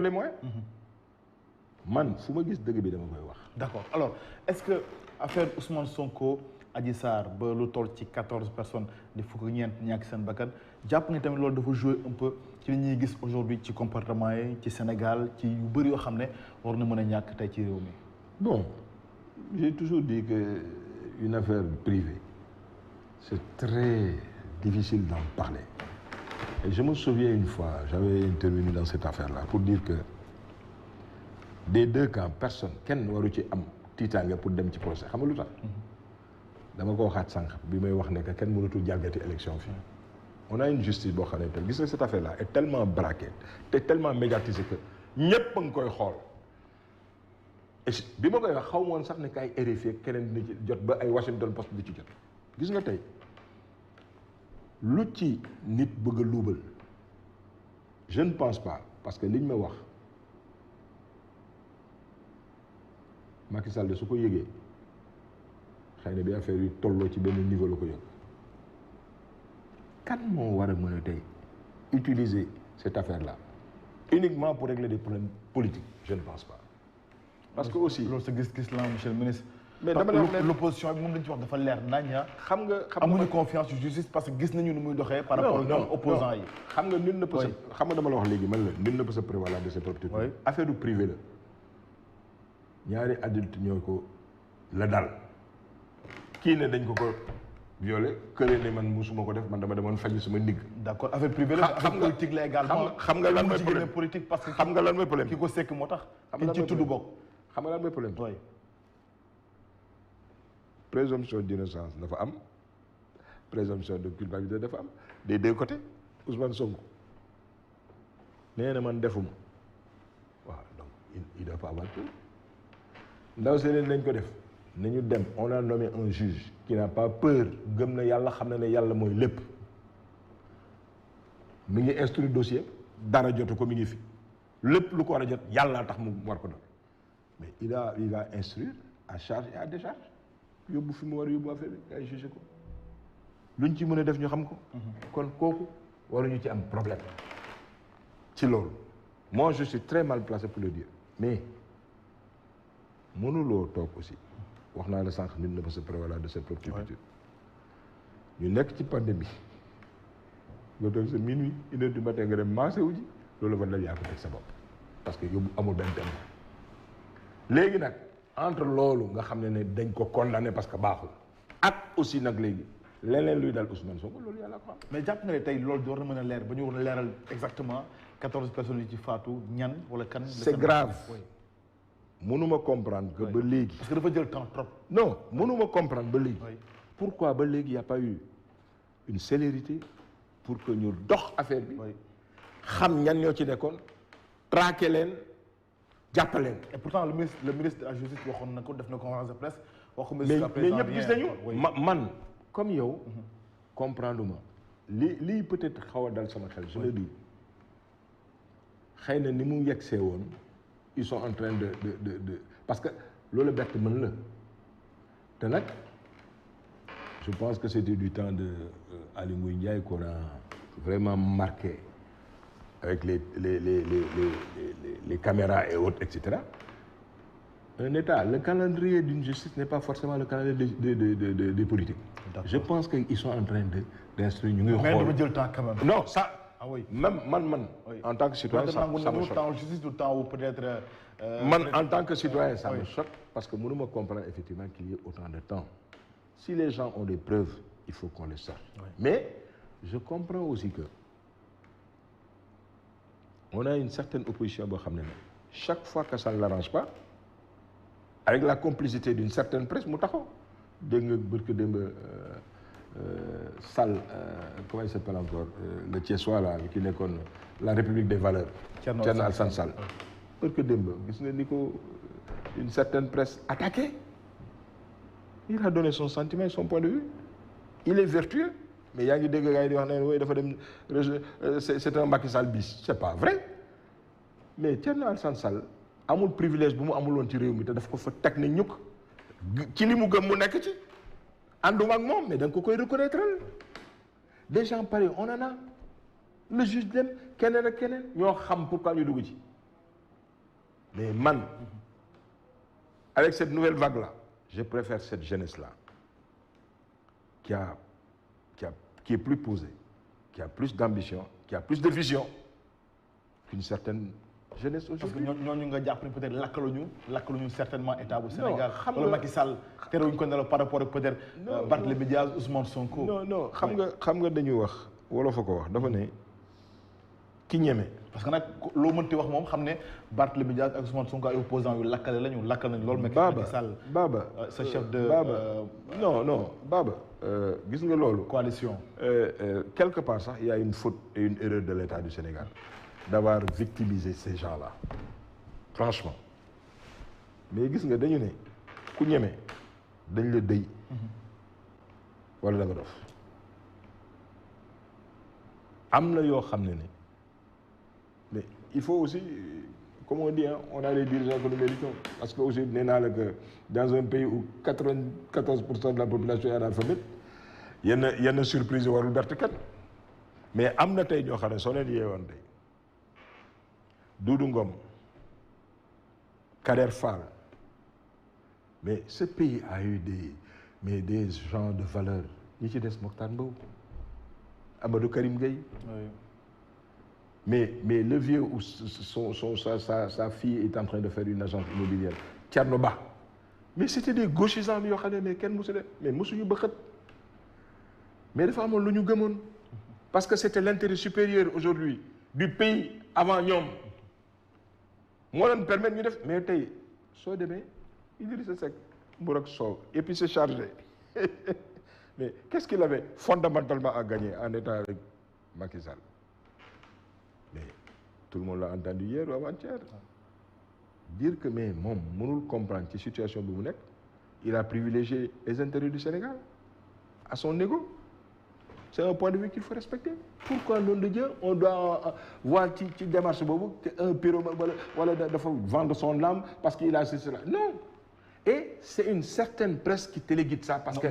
les moyens. man fu ma gis dëgg bi dama koy wax. d'accord alors est-ce que affaire Ousmane Sonko Adji Sarr ba lu toll ci 14 personnes di fukk ñeent ñàkk seen bakkan jàpp nga tamit loolu dafa jouer un peu ci li ñuy gis aujourd'hui ci comportement yi ci Sénégal ci yu bëri yoo xam ne war na mën a ñàkk tey ci réew mi. bon j'ai toujours dit que une affaire privée c'est très difficile d'en parler et je me souviens une fois j'avais intervenu dans cette affaire-là pour dire que des deux camps personne kenn waru ci am tiitaange pour dem ci procès xam nga lu tax dama ko waxaat sànq bi may wax ne que kenn mënatul jalgati élection fii on a une justice boo xam ne te gis nga cette affaire-là est tellement braquée te tellement médiatisée que ñépp a ngi koy xool et bi ma koy wax xaw ma woon sax ne kay RFI keneen dina ci jot ba ay Washington Post di ci jot gis nga tey lu ci nit bëgg a luubal je ne pense pas parce que liñ ma wax Macky Sall de su ko yëgee xëy na bi affaire yi tolloo ci benn niveau la ko yëg kan moo war a mën a tey utiliser cette affaire-là uniquement pour régler des problèmes politiques je ne pense pas parce que aussi loolu sa gis-gis la monsieur le ministre. mais dama la wax ne l'opposition bi moom lañ ci wax dafa leer nañ xam nga amuñu confiance ci justice parce que gis nañu nu muy doxee par rapport ak opposants yi xam nga nul ne peut se xam nga dama la wax léegi man la nul ne peut se prévaloir de ses propres trucs affaire du privé la ñaari adulte ñoo ko la dal kii ne dañ ko violé kële ne man musuma ko def man dama demoon faju sama ndigg. d'accord affaire privée la affaire politique la également. xam nga lan mooy problème politique parce que xam nga lan mooy problème ki ko sekk moo tax. xam nga ci tudd bokk. xam nga lan mooy problème oui. présomption d'innocence dafa am présomption de culpabilité dafa am des deux côtés Ousmane Sonko nee na man defuma waaw donc il doit pas avoir tout ndaw si leen nañ ko def nañu dem on a nommé un juge qui n'a pas peur gëm na yàlla xam na ne yàlla mooy lépp mi ngi instruire dossier dara jotu ko mi ngi fi lépp lu ko war a jot yàlla tax mu war ko doon mais il va instruire à charge et à décharge yóbbu fi mu war a yóbbu affaire bi ay jugé ko luñ ci mën a def ñu xam ko kon kooku waruñu ci am problème ci loolu moi je suis très mal placé pour le dire mais mënuloo toog aussi wax naa la sànq nit na ba se prévaloir de ses propres turpitudes ñu nekk ci pandémie nga toog sa minuit 1h du matin nga dem maasé wu ji loolu fa la yaa ko teg sa bopp parce que yóbbu amul benn thème léegi nag entre loolu nga xam ne dañ ko condamné parce que baaxul ak aussi nag léegi leneen luy dal Ousmane Sonko loolu yàlla ko xam. mais jàpp nga ne tey loolu war na mën a leer ba ñu war a leeral exactement 14 personnes yi ci faatu ñan wala kan. c'est grave mënuma comprendre que ba léegi. parce que dafa jël temps trop. non mënuma comprendre ba léegi. pourquoi ba léegi y a pas eu une célérité pour que ñu dox affaire bi. xam ñan ñoo ci nekkoon traquer leen jàppaleen. et pourtant le ministre de la justice waxoon na ko def na conférence de presse. waxu mais ñëpp gis nañu man comme yow. comprendre ma lii peut-être xaw a dal sama xel. je le dis xëy na ni mu yegsee woon. ils sont en train de parce que loolu bett mën la te nag je pense que c'était du temps de Aly Ngouille Ndiaye qu'on a vraiment marqué avec les caméras et autres etc. Un État le calendrier d'une justice n'est pas forcément le calendrier des politiques. Je pense qu'ils sont en train d'instruire ñu ngi xool. mais dama jël temps quand même. non ça. ah oui même man en tant que citoyen ça me choque. temps justice du temps où peut-être. man en tant que citoyen ça me choque parce que mënuma comprendre effectivement qu'il y ait autant de temps. Si les gens ont des preuves il faut qu'on les sorte. Mais je comprends aussi que on a une certaine opposition boo xam ne chaque fois que ça ne l'arrange pas avec la complicité d'une certaine presse mu taxaw dégg nga bërka démb Sall comment il s'appelle encore le Thiessois là ki nekkoon la République des valeurs Thierno Alassane Sall bërka démb gis nga ni ko une certaine presse attaquée il a donné son sentiment et son point de vue il est vertueux mais yaa ngi dégg gars yi di wax ne wooy dafa dem c'est un Macky Sall bis c'est pas vrai mais Thierno Alassane Sall amul privilège bu mu amul woon ci réew mi te daf ko fa teg ne ñukk ci li mu gëm mu nekk ci ànduma ak moom mais da nga ko koy reconnaître des gens pareils on en a le juge dem keneen ak keneen ñoo xam pourquoi ñu dugg ci mais man avec cette nouvelle vague là je préfère cette jeunesse là qui est plus posée, qui a plus d'ambition, qui a plus de vision qu'une certaine jeunesse aujourd'hui. parce que ñooñu nga jàpp ne peut-être lakkaluñu certainement état bu Sénégal. wala Macky Sall terewuñ ko ne la par rapport ak peut-être Barthélémy Diaz, Ousmane Sonko. non xam nga dañuy wax wala fa ko wax dafa ne ki ñeme. parce que nag loo mënti wax moom xam ne Barthélémy Diaz ak Ousmane Sonko ay opposants yu lakkal nañu loolu. Macky Sall Baba sa chef de. non Baba gis nga loolu. coalition. Quelque part sax il y a une faute et une erreur de l'État du Sénégal d'avoir victimisé ces gens-là franchement mais gis nga dañu ne ku ñeme dañ la dëy wala da nga dof am na yoo xam ne mais il faut aussi comme on dit hein, on a les dirigeants que nous méritons parce que aussi nee naa la que dans un pays où 94% de la population est analphabète yenn surprise yi warul berte kenn mais am na tey ñoo xam ne soo leen yeewoon tey Doudou Ngom Kader Fall mais ce pays a eu des gens de valeur ñi ci des Mokhtar Mbow Amadou Karim Gueye mais le vieux où sa fille est en train de faire une agence immobilière Thierno Ba mais c'était des gauchisants yoo xam ne mais kenn mosu leen mais mosuñu bëxët mais dafa amoon lu ñu gëmoon parce que c'était l'intérêt supérieur aujourd'hui du pays avant ñoom moo leen permettre ñu def mais tey soo demee Idrissa Seck mbur ak soow et puis c'est chargé mais qu'est-ce qu'il avait fondamentalement à gagner en étant avec Macky Sall mais tout le monde l'a entendu hier ou avant-hier dire que mais moom mënul comprendre ci situation bi mu nekk il a privilégié les intérêts du Sénégal à son ego c'est un point de vue qu'il faut respecter. Pourquoi, nom de Dieu, on doit voir ci démarche boobu un pyromane wala dafa vendre son âme parce qu'il a ceci là non et c'est une certaine presse qui téléguide ça parce que